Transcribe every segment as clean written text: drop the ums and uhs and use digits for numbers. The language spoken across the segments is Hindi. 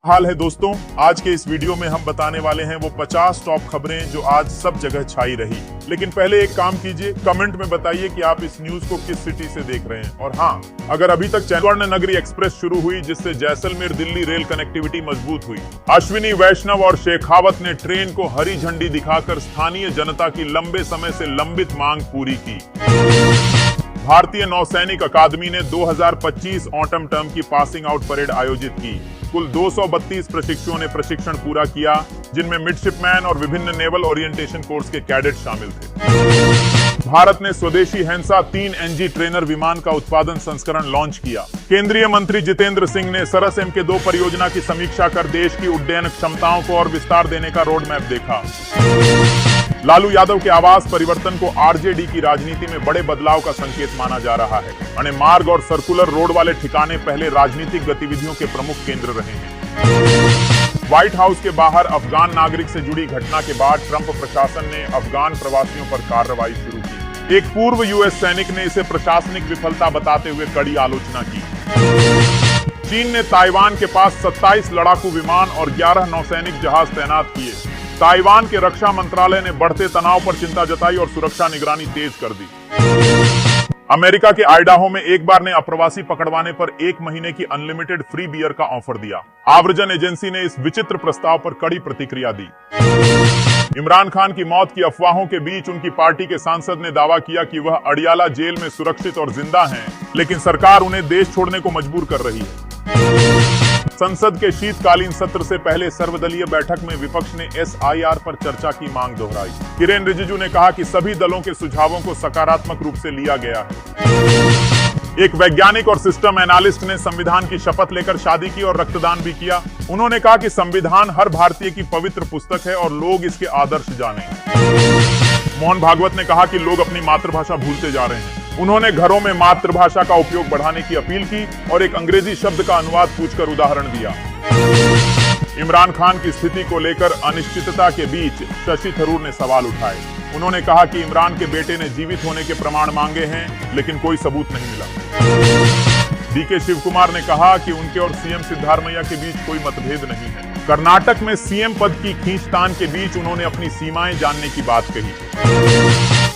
हाल है दोस्तों, आज के इस वीडियो में हम बताने वाले हैं वो 50 टॉप खबरें जो आज सब जगह छाई रही। लेकिन पहले एक काम कीजिए, कमेंट में बताइए कि आप इस न्यूज को किस सिटी से देख रहे हैं। और हाँ, अगर अभी तक स्वर्ण नगरी एक्सप्रेस शुरू हुई जिससे जैसलमेर दिल्ली रेल कनेक्टिविटी मजबूत हुई। अश्विनी वैष्णव और शेखावत ने ट्रेन को हरी झंडी दिखाकर स्थानीय जनता की लंबे समय से लंबित मांग पूरी की। भारतीय नौसैनिक अकादमी ने 2025 ऑटम टर्म की पासिंग आउट परेड आयोजित की। कुल 232 प्रशिक्षुओं ने प्रशिक्षण पूरा किया, जिनमें मिडशिपमैन और विभिन्न नेवल ओरिएंटेशन कोर्स के कैडेट शामिल थे। भारत ने स्वदेशी हैंसा 3 NG ट्रेनर विमान का उत्पादन संस्करण लॉन्च किया। केंद्रीय मंत्री जितेंद्र सिंह ने सरस MK2 परियोजना की समीक्षा कर देश की उड्डयन क्षमताओं को और विस्तार देने का रोड मैप देखा। लालू यादव के आवास परिवर्तन को RJD की राजनीति में बड़े बदलाव का संकेत माना जा रहा है। मार्ग और सर्कुलर रोड वाले ठिकाने पहले राजनीतिक गतिविधियों के प्रमुख केंद्र रहे हैं। व्हाइट हाउस के बाहर अफगान नागरिक से जुड़ी घटना के बाद ट्रंप प्रशासन ने अफगान प्रवासियों पर कार्रवाई शुरू की। एक पूर्व US सैनिक ने इसे प्रशासनिक विफलता बताते हुए कड़ी आलोचना की। चीन ने ताइवान के पास 27 लड़ाकू विमान और 11 नौसैनिक जहाज तैनात किए। ताइवान के रक्षा मंत्रालय ने बढ़ते तनाव पर चिंता जताई और सुरक्षा निगरानी तेज कर दी। अमेरिका के आइडाहो में एक बार ने अप्रवासी पकड़वाने पर 1 महीने की अनलिमिटेड फ्री बियर का ऑफर दिया। आव्रजन एजेंसी ने इस विचित्र प्रस्ताव पर कड़ी प्रतिक्रिया दी। इमरान खान की मौत की अफवाहों के बीच उनकी पार्टी के सांसद ने दावा किया कि वह अडियाला जेल में सुरक्षित और जिंदा हैं, लेकिन सरकार उन्हें देश छोड़ने को मजबूर कर रही है। संसद के शीतकालीन सत्र से पहले सर्वदलीय बैठक में विपक्ष ने SIR पर चर्चा की मांग दोहराई। किरेन रिजिजू ने कहा कि सभी दलों के सुझावों को सकारात्मक रूप से लिया गया है। एक वैज्ञानिक और सिस्टम एनालिस्ट ने संविधान की शपथ लेकर शादी की और रक्तदान भी किया। उन्होंने कहा कि संविधान हर भारतीय की पवित्र पुस्तक है और लोग इसके आदर्श जानें। मोहन भागवत ने कहा कि लोग अपनी मातृभाषा भूलते जा रहे हैं। उन्होंने घरों में मातृभाषा का उपयोग बढ़ाने की अपील की और एक अंग्रेजी शब्द का अनुवाद पूछकर उदाहरण दिया। इमरान खान की स्थिति को लेकर अनिश्चितता के बीच शशि थरूर ने सवाल उठाए। उन्होंने कहा कि इमरान के बेटे ने जीवित होने के प्रमाण मांगे हैं, लेकिन कोई सबूत नहीं मिला। DK शिव कुमार ने कहा कि उनके और CM सिद्धारमैया के बीच कोई मतभेद नहीं है। कर्नाटक में CM पद की खींचतान के बीच उन्होंने अपनी सीमाएं जानने की बात कही।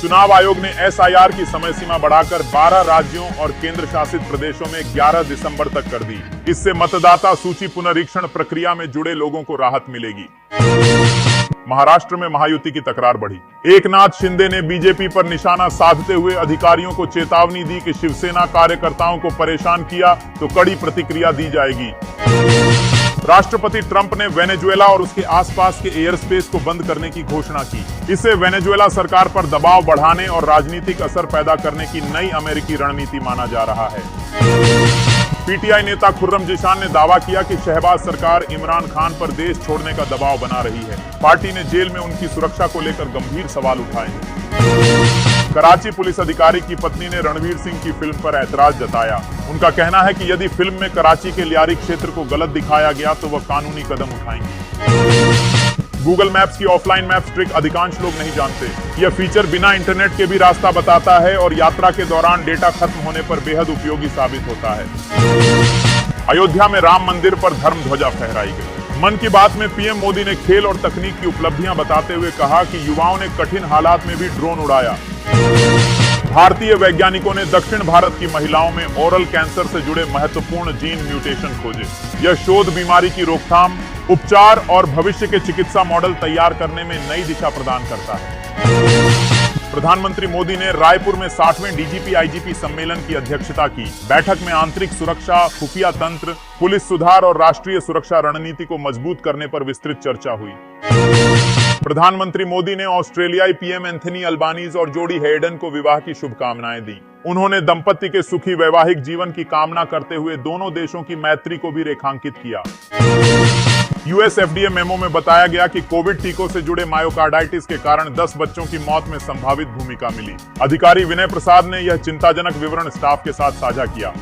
चुनाव आयोग ने SIR की समय सीमा बढ़ाकर 12 राज्यों और केंद्र शासित प्रदेशों में 11 दिसंबर तक कर दी। इससे मतदाता सूची पुनरीक्षण प्रक्रिया में जुड़े लोगों को राहत मिलेगी। महाराष्ट्र में महायुति की तकरार बढ़ी। एकनाथ शिंदे ने बीजेपी पर निशाना साधते हुए अधिकारियों को चेतावनी दी कि शिवसेना कार्यकर्ताओं को परेशान किया तो कड़ी प्रतिक्रिया दी जाएगी। राष्ट्रपति ट्रंप ने वेनेजुएला और उसके आसपास के एयर स्पेस को बंद करने की घोषणा की। इसे वेनेजुएला सरकार पर दबाव बढ़ाने और राजनीतिक असर पैदा करने की नई अमेरिकी रणनीति माना जा रहा है। PTI नेता खुर्रम जिशान ने दावा किया कि शहबाज सरकार इमरान खान पर देश छोड़ने का दबाव बना रही है। पार्टी ने जेल में उनकी सुरक्षा को लेकर गंभीर सवाल उठाए हैं। कराची पुलिस अधिकारी की पत्नी ने रणवीर सिंह की फिल्म पर ऐतराज जताया। उनका कहना है कि यदि फिल्म में कराची के लियारी क्षेत्र को गलत दिखाया गया तो वह कानूनी कदम उठाएंगे। गूगल मैप्स की ऑफलाइन मैप्स ट्रिक अधिकांश लोग नहीं जानते। यह फीचर बिना इंटरनेट के भी रास्ता बताता है और यात्रा के दौरान डेटा खत्म होने पर बेहद उपयोगी साबित होता है। अयोध्या में राम मंदिर पर धर्म ध्वजा फहराई गई। मन की बात में PM मोदी ने खेल और तकनीक की उपलब्धियां बताते हुए कहा कि युवाओं ने कठिन हालात में भी ड्रोन उड़ाया। भारतीय वैज्ञानिकों ने दक्षिण भारत की महिलाओं में ओरल कैंसर से जुड़े महत्वपूर्ण जीन म्यूटेशन खोजे। यह शोध बीमारी की रोकथाम, उपचार और भविष्य के चिकित्सा मॉडल तैयार करने में नई दिशा प्रदान करता है। प्रधानमंत्री मोदी ने रायपुर में 60वें DGP IGP सम्मेलन की अध्यक्षता की। बैठक में आंतरिक सुरक्षा, खुफिया तंत्र, पुलिस सुधार और राष्ट्रीय सुरक्षा रणनीति को मजबूत करने पर विस्तृत चर्चा हुई। प्रधानमंत्री मोदी ने ऑस्ट्रेलियाई PM एंथनी अल्बानीज और जोड़ी हेयडन को विवाह की शुभकामनाएं दी। उन्होंने दंपति के सुखी वैवाहिक जीवन की कामना करते हुए दोनों देशों की मैत्री को भी रेखांकित किया। US FDA मेमो में बताया गया कि कोविड टीकों से जुड़े मायोकार्डाइटिस के कारण 10 बच्चों की मौत में संभावित भूमिका मिली। अधिकारी विनय प्रसाद ने यह चिंताजनक विवरण स्टाफ के साथ साझा किया।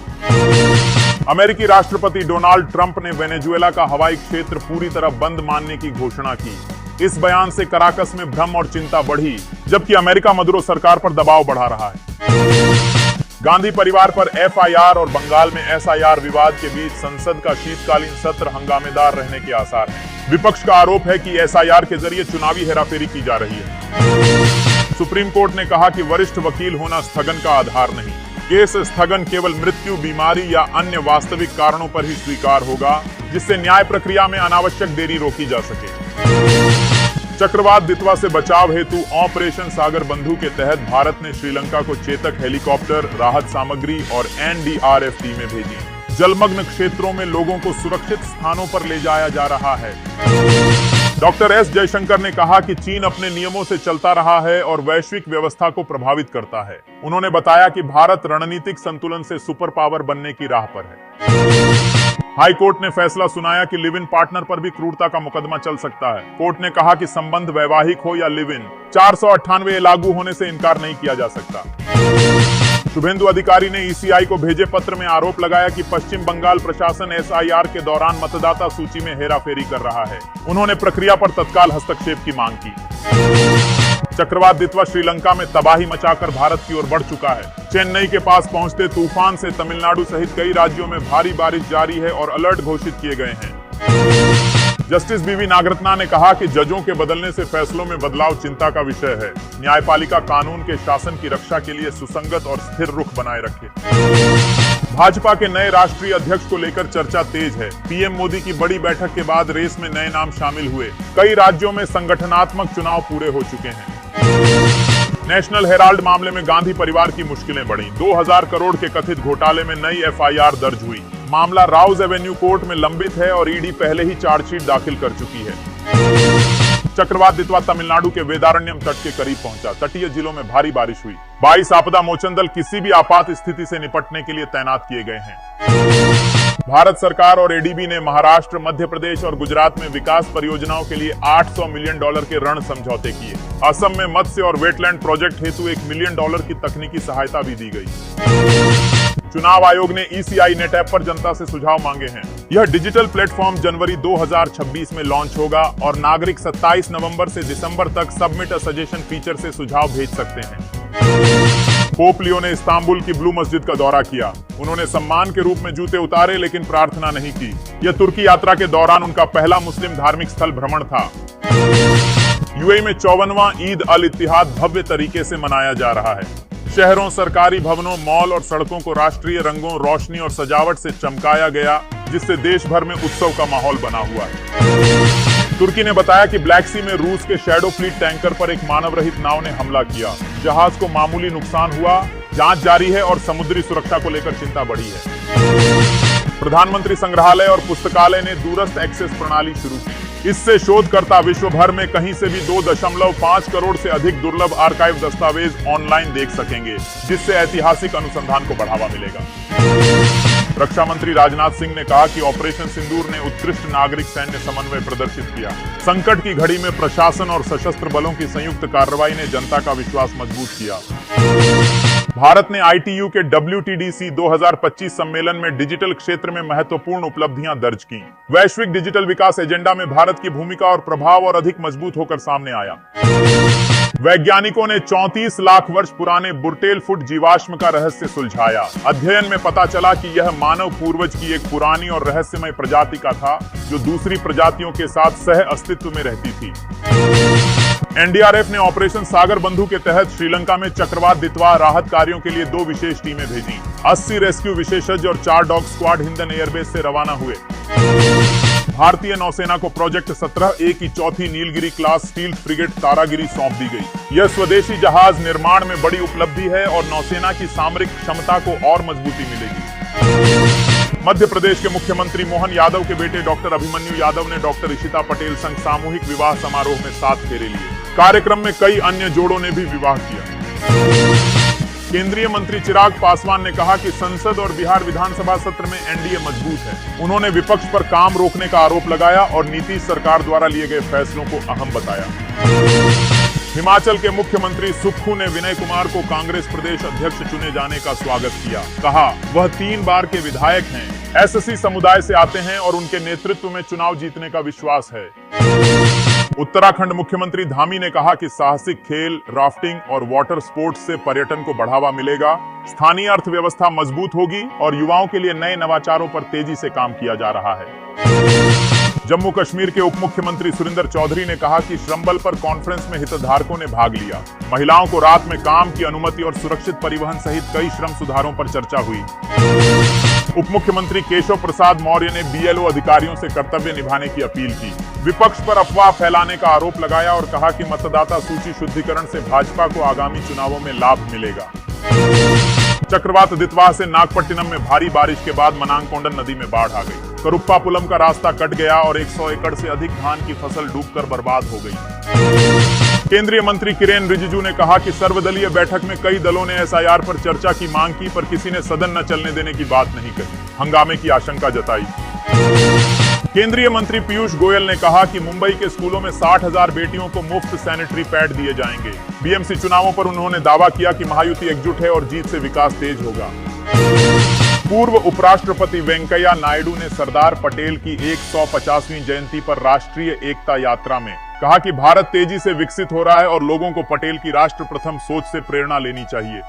अमेरिकी राष्ट्रपति डोनाल्ड ट्रंप ने वेनेजुएला का हवाई क्षेत्र पूरी तरह बंद मानने की घोषणा की। इस बयान से कराकस में भ्रम और चिंता बढ़ी, जबकि अमेरिका मदुरो सरकार पर दबाव बढ़ा रहा है। गांधी परिवार पर एफआईआर और बंगाल में एसआईआर विवाद के बीच संसद का शीतकालीन सत्र हंगामेदार रहने के आसार हैं। विपक्ष का आरोप है कि एसआईआर के जरिए चुनावी हेराफेरी की जा रही है। सुप्रीम कोर्ट ने कहा कि वरिष्ठ वकील होना स्थगन का आधार नहीं। केस स्थगन केवल मृत्यु, बीमारी या अन्य वास्तविक कारणों पर ही स्वीकार होगा, जिससे न्याय प्रक्रिया में अनावश्यक देरी रोकी जा सके। चक्रवात दितवा से बचाव हेतु ऑपरेशन सागर बंधु के तहत भारत ने श्रीलंका को चेतक हेलीकॉप्टर, राहत सामग्री और एनडीआरएफ टीमें भेजी। जलमग्न क्षेत्रों में लोगों को सुरक्षित स्थानों पर ले जाया जा रहा है। डॉक्टर एस जयशंकर ने कहा कि चीन अपने नियमों से चलता रहा है और वैश्विक व्यवस्था को प्रभावित करता है। उन्होंने बताया कि भारत रणनीतिक संतुलन से सुपर पावर बनने की राह पर है। हाई कोर्ट ने फैसला सुनाया कि लिव इन पार्टनर पर भी क्रूरता का मुकदमा चल सकता है। कोर्ट ने कहा कि संबंध वैवाहिक हो या लिव इन, 498 लागू होने से इनकार नहीं किया जा सकता। शुभेंदु अधिकारी ने ईसीआई को भेजे पत्र में आरोप लगाया कि पश्चिम बंगाल प्रशासन एसआईआर के दौरान मतदाता सूची में हेराफेरी कर रहा है। उन्होंने प्रक्रिया पर तत्काल हस्तक्षेप की मांग की। चक्रवात दितवा श्रीलंका में तबाही मचाकर भारत की ओर बढ़ चुका है। चेन्नई के पास पहुंचते तूफान से तमिलनाडु सहित कई राज्यों में भारी बारिश जारी है और अलर्ट घोषित किए गए हैं। जस्टिस बीवी नागरत्ना ने कहा कि जजों के बदलने से फैसलों में बदलाव चिंता का विषय है। न्यायपालिका कानून के शासन की रक्षा के लिए सुसंगत और स्थिर रुख बनाए रखे। भाजपा के नए राष्ट्रीय अध्यक्ष को लेकर चर्चा तेज है। पीएम मोदी की बड़ी बैठक के बाद रेस में नए नाम शामिल हुए। कई राज्यों में संगठनात्मक चुनाव पूरे हो चुके हैं। नेशनल हेराल्ड मामले में गांधी परिवार की मुश्किलें बढ़ी। 2000 करोड़ के कथित घोटाले में नई एफआईआर दर्ज हुई। मामला राउज एवेन्यू कोर्ट में लंबित है और ईडी पहले ही चार्जशीट दाखिल कर चुकी है। चक्रवात दितवा तमिलनाडु के वेदारण्यम तट के करीब पहुंचा। तटीय जिलों में भारी बारिश हुई। 22 आपदा मोचन दल किसी भी आपात स्थिति से निपटने के लिए तैनात किए गए हैं। भारत सरकार और एडीबी ने महाराष्ट्र, मध्य प्रदेश और गुजरात में विकास परियोजनाओं के लिए $800 मिलियन के ऋण समझौते किए। असम में मत्स्य और वेटलैंड प्रोजेक्ट हेतु $1 मिलियन की तकनीकी सहायता भी दी गई। चुनाव आयोग ने ईसीआई नेट ऐप पर जनता से सुझाव मांगे हैं। यह डिजिटल प्लेटफॉर्म जनवरी 2026 में लॉन्च होगा और नागरिक 27 नवंबर से दिसंबर तक सबमिट अ सजेशन फीचर से सुझाव भेज सकते हैं। पोप लियो ने इस्तांबुल की ब्लू मस्जिद का दौरा किया। उन्होंने सम्मान के रूप में जूते उतारे लेकिन प्रार्थना नहीं की। यह तुर्की यात्रा के दौरान उनका पहला मुस्लिम धार्मिक स्थल भ्रमण था। यूएई में 54वां ईद अल इत्तिहाद भव्य तरीके से मनाया जा रहा है। शहरों, सरकारी भवनों, मॉल और सड़कों को राष्ट्रीय रंगों, रोशनी और सजावट से चमकाया गया, जिससे देश भर में उत्सव का माहौल बना हुआ है। तुर्की ने बताया कि ब्लैक सी में रूस के शैडो फ्लीट टैंकर पर एक मानव रहित नाव ने हमला किया। जहाज को मामूली नुकसान हुआ। जांच जारी है और समुद्री सुरक्षा को लेकर चिंता बढ़ी है। प्रधानमंत्री संग्रहालय और पुस्तकालय ने दूरस्थ एक्सेस प्रणाली शुरू की। इससे शोधकर्ता विश्व भर में कहीं से भी 2.5 करोड़ से अधिक दुर्लभ आर्काइव दस्तावेज ऑनलाइन देख सकेंगे, जिससे ऐतिहासिक अनुसंधान को बढ़ावा मिलेगा। रक्षा मंत्री राजनाथ सिंह ने कहा कि ऑपरेशन सिंदूर ने उत्कृष्ट नागरिक सैन्य समन्वय प्रदर्शित किया। संकट की घड़ी में प्रशासन और सशस्त्र बलों की संयुक्त कार्रवाई ने जनता का विश्वास मजबूत किया। भारत ने आईटीयू के WTDC 2025 सम्मेलन में डिजिटल क्षेत्र में महत्वपूर्ण उपलब्धियां दर्ज की। वैश्विक डिजिटल विकास एजेंडा में भारत की भूमिका और प्रभाव और अधिक मजबूत होकर सामने आया। वैज्ञानिकों ने 34 लाख वर्ष पुराने बुर्टेल फुट जीवाश्म का रहस्य सुलझाया। अध्ययन में पता चला कि यह मानव पूर्वज की एक पुरानी और रहस्यमय प्रजाति का था, जो दूसरी प्रजातियों के साथ सह अस्तित्व में रहती थी। एनडीआरएफ ने ऑपरेशन सागर बंधु के तहत श्रीलंका में चक्रवात दितवा राहत कार्यों के लिए 2 विशेष टीमें भेजी। 80 रेस्क्यू विशेषज्ञ और 4 डॉग स्क्वाड हिंदन एयरबेस से रवाना हुए। भारतीय नौसेना को प्रोजेक्ट 17A की चौथी Nilgiri class steel frigate Taragiri सौंप दी गई। यह स्वदेशी जहाज निर्माण में बड़ी उपलब्धि है और नौसेना की सामरिक क्षमता को और मजबूती मिलेगी। मध्य प्रदेश के मुख्यमंत्री मोहन यादव के बेटे डॉक्टर अभिमन्यु यादव ने डॉक्टर इशिता पटेल संग सामूहिक विवाह समारोह में 7 फेरे लिए। कार्यक्रम में कई अन्य जोड़ों ने भी विवाह किया। केंद्रीय मंत्री चिराग पासवान ने कहा कि संसद और बिहार विधानसभा सत्र में एनडीए मजबूत है। उन्होंने विपक्ष पर काम रोकने का आरोप लगाया और नीतीश सरकार द्वारा लिए गए फैसलों को अहम बताया। हिमाचल के मुख्यमंत्री सुक्खू ने विनय कुमार को कांग्रेस प्रदेश अध्यक्ष चुने जाने का स्वागत किया। कहा, वह 3 बार के विधायक हैं, एससी समुदाय से आते हैं और उनके नेतृत्व में चुनाव जीतने का विश्वास है। उत्तराखंड मुख्यमंत्री धामी ने कहा कि साहसिक खेल, राफ्टिंग और वाटर स्पोर्ट्स से पर्यटन को बढ़ावा मिलेगा, स्थानीय अर्थव्यवस्था मजबूत होगी और युवाओं के लिए नए नवाचारों पर तेजी से काम किया जा रहा है। जम्मू कश्मीर के उप मुख्यमंत्री सुरिंदर चौधरी ने कहा कि श्रमबल पर कॉन्फ्रेंस में हितधारकों ने भाग लिया। महिलाओं को रात में काम की अनुमति और सुरक्षित परिवहन सहित कई श्रम सुधारों पर चर्चा हुई। उप मुख्यमंत्री केशव प्रसाद मौर्य ने बीएलओ अधिकारियों से कर्तव्य निभाने की अपील की। विपक्ष पर अफवाह फैलाने का आरोप लगाया और कहा कि मतदाता सूची शुद्धिकरण से भाजपा को आगामी चुनावों में लाभ मिलेगा। चक्रवात दितवाह से नागपट्टिनम में भारी बारिश के बाद मनांगकोंडन नदी में बाढ़ आ गई। करुप्पापुलम का रास्ता कट गया और 100 एकड़ से अधिक धान की फसल डूबकर बर्बाद हो गई। केंद्रीय मंत्री किरेन रिजिजू ने कहा कि सर्वदलीय बैठक में कई दलों ने एसआईआर पर चर्चा की मांग की, पर किसी ने सदन न चलने देने की बात नहीं कही। हंगामे की आशंका जताई। केंद्रीय मंत्री पीयूष गोयल ने कहा कि मुंबई के स्कूलों में 60,000 बेटियों को मुफ्त सैनिटरी पैड दिए जाएंगे। बीएमसी चुनावों पर उन्होंने दावा किया कि महायुति एकजुट है और जीत से विकास तेज होगा। पूर्व उपराष्ट्रपति वेंकैया नायडू ने सरदार पटेल की 150वीं जयंती पर राष्ट्रीय एकता यात्रा में कहा कि भारत तेजी से विकसित हो रहा है और लोगों को पटेल की राष्ट्र प्रथम सोच से प्रेरणा लेनी चाहिए।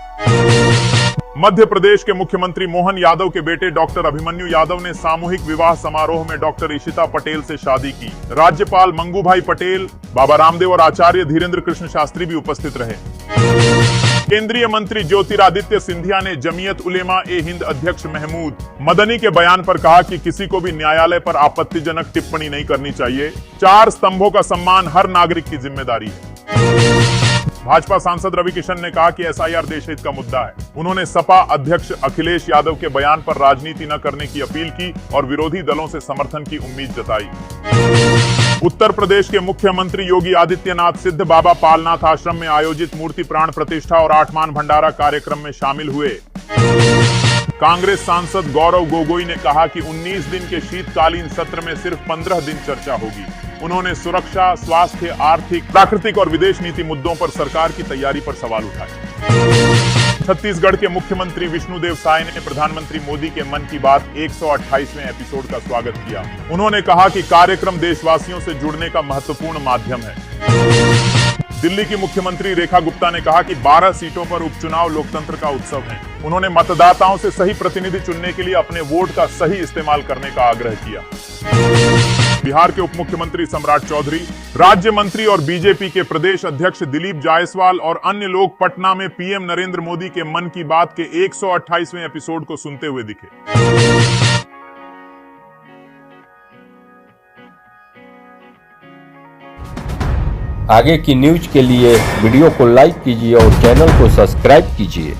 मध्य प्रदेश के मुख्यमंत्री मोहन यादव के बेटे डॉक्टर अभिमन्यु यादव ने सामूहिक विवाह समारोह में डॉक्टर इशिता पटेल से शादी की। राज्यपाल मंगूभाई पटेल, बाबा रामदेव और आचार्य धीरेन्द्र कृष्ण शास्त्री भी उपस्थित रहे। केंद्रीय मंत्री ज्योतिरादित्य सिंधिया ने जमीयत उलेमा ए हिंद अध्यक्ष महमूद मदनी के बयान पर कहा कि किसी को भी न्यायालय पर आपत्तिजनक टिप्पणी नहीं करनी चाहिए। 4 स्तंभों का सम्मान हर नागरिक की जिम्मेदारी है। भाजपा सांसद रवि किशन ने कहा कि एसआईआर देश हित का मुद्दा है। उन्होंने सपा अध्यक्ष अखिलेश यादव के बयान पर राजनीति न करने की अपील की और विरोधी दलों से समर्थन की उम्मीद जताई। उत्तर प्रदेश के मुख्यमंत्री योगी आदित्यनाथ सिद्ध बाबा पालनाथ आश्रम में आयोजित मूर्ति प्राण प्रतिष्ठा और आठमान भंडारा कार्यक्रम में शामिल हुए। कांग्रेस सांसद गौरव गोगोई ने कहा कि 19 दिन के शीतकालीन सत्र में सिर्फ 15 दिन चर्चा होगी। उन्होंने सुरक्षा, स्वास्थ्य, आर्थिक, प्राकृतिक और विदेश नीति मुद्दों पर सरकार की तैयारी पर सवाल उठाए। छत्तीसगढ़ के मुख्यमंत्री विष्णुदेव साय ने प्रधानमंत्री मोदी के मन की बात 128वें एपिसोड का स्वागत किया। उन्होंने कहा कि कार्यक्रम देशवासियों से जुड़ने का महत्वपूर्ण माध्यम है। दिल्ली की मुख्यमंत्री रेखा गुप्ता ने कहा कि 12 सीटों पर उपचुनाव लोकतंत्र का उत्सव है। उन्होंने मतदाताओं से सही प्रतिनिधि चुनने के लिए अपने वोट का सही इस्तेमाल करने का आग्रह किया। बिहार के उप मुख्यमंत्री सम्राट चौधरी, राज्य मंत्री और बीजेपी के प्रदेश अध्यक्ष दिलीप जायसवाल और अन्य लोग पटना में पीएम नरेंद्र मोदी के मन की बात के 128वें एपिसोड को सुनते हुए दिखे। आगे की न्यूज के लिए वीडियो को लाइक कीजिए और चैनल को सब्सक्राइब कीजिए।